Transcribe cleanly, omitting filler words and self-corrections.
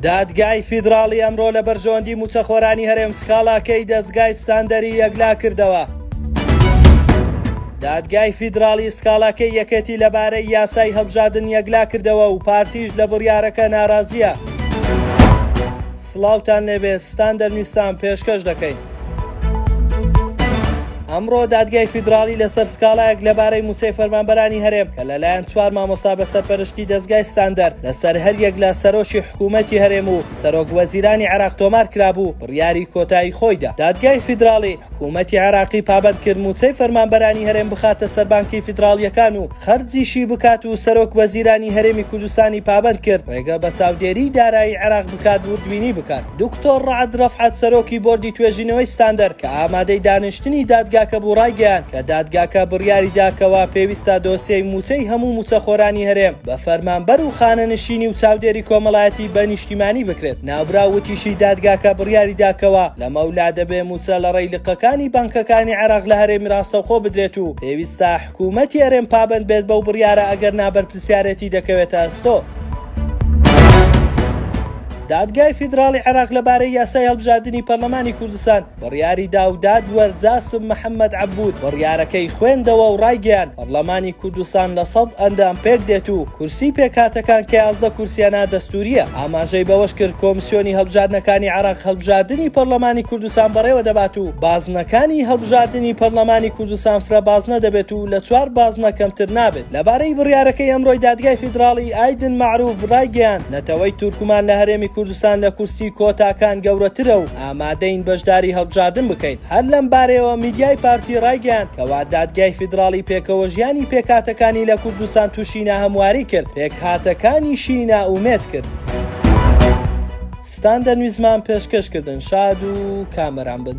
دادگای فیدراڵی ئەمڕۆ لە بەرژەوەندی موچەخۆرانی هەرێم سکاڵاکەی دەستگای ستاندەری یەکلا کردەوە. دادگای فیدراڵی سکاڵاکەی یەکێتی لەبارەی یاسای هەڵبژاردن یەکلا کردەوە و پارتیش لە بڕیارەکە ناڕازیە. سڵاوتان لێبێ، ستاندەر نووسان پێشکەش دەکەین. ئەمڕۆ دادگای فیدراڵی لەسەر سکاڵایەک لەبارەی موچەی فەرمانبەرانی هەرێم کە لەلایەن 4 مامۆستا بەسەرپەرشتی دەستگای ستاندەر لەسەر هەریەک لە سەرۆکی حکوومەتی هەرێم و سەرۆک وەزیرانی عێراق تۆمار کرابوو بڕیاری کۆتایی خۆیدا. دادگای فیدراڵی حکوومەتی عێراقی پابەند کرد موچەی فەرمانبەرانی هەرێم بخاتە سەر بانکی فیدراڵیەکان و خەرجیشی بکات و سەرۆک وەزیرانی هەرێمی کوردستانی پابەند کرد ڕێگە بە چاودێری دارایی عێراق بکات و دوینی بکات. دکتۆر ڕەعەد ڕەفعەت سەرۆکی بۆردی توێژینەوەی ستاندەر کە ئامادەی دانیشتنی دادگاکە بوو ڕایگەیاند کە دادگاکە بڕیاری داکەوە پێویستە دۆسیەی موچەی هەموو موچەخۆرانی هەرێم بە فەرمانبەر و خانەنشینی و چاودێری کۆمەڵایەتی بە نیشتیمانی بکرێت. ناوبراوتیشی دادگاکە بڕیاری داکەوە لە مەولا دەبێ موچە لە ڕێی لقەکانی بانکەکانی عێراق لە هەرێمی ڕاستەوخۆ بدرێت و پێویستە حکوومەتی هەرێم پابەند بێت بەو بڕیارە ئەگەر نابەرپرسیارەتی دەکەوێتە ئەستۆ. دادگای فیدراڵی عێراق لەبارەی یاسای هەڵبژاردننی پەرلەمانی کوردستان بڕیاری دا و دادوەر جاسم محەممەد عەبود بڕیارەکەی خوێندەوە و ڕایگەیاند پەرلەمانی کوردستان لە 100 ئەندام پێک دێت و کورسی پێکهاتەکان کە 11 کورسیانە دەستوریە. ئاماژەی بەوەش کرد کۆمیسیۆنی هەڵبژاردنەکانی عێراق هەڵبژاردننی پەرلەمانی کوردستان بەڕێوە دەبات و بازنەکانی هەڵبژاردننی پەرلەمانی کوردستان فرە بازنە دەبێت و لە 4 بازنە کەمتر نابێت. لەبارەی بڕیارەکەی ئەمڕۆی دادگای فیدراڵی ئایدن معروف ڕایگەیاند نەتەوەی تورکمان لە هەرێمی کوردستان لە کورسی کۆتاکان گەورەترە و ئامادەین بەشداری هەڵبژاردن بکەین. هەر لەم بارەیەوە میدیای پارتی ڕایگەیاند کەوا دادگای فیدراڵی پێکەوە ژیانی پێکهاتەکانی لە کوردستان تووشی ناهەمواری کرد، پێکهاتەکانیشی نائومێد کرد. ستاندەر نویزمان پێشکەشکردن شاد و کامەران بن.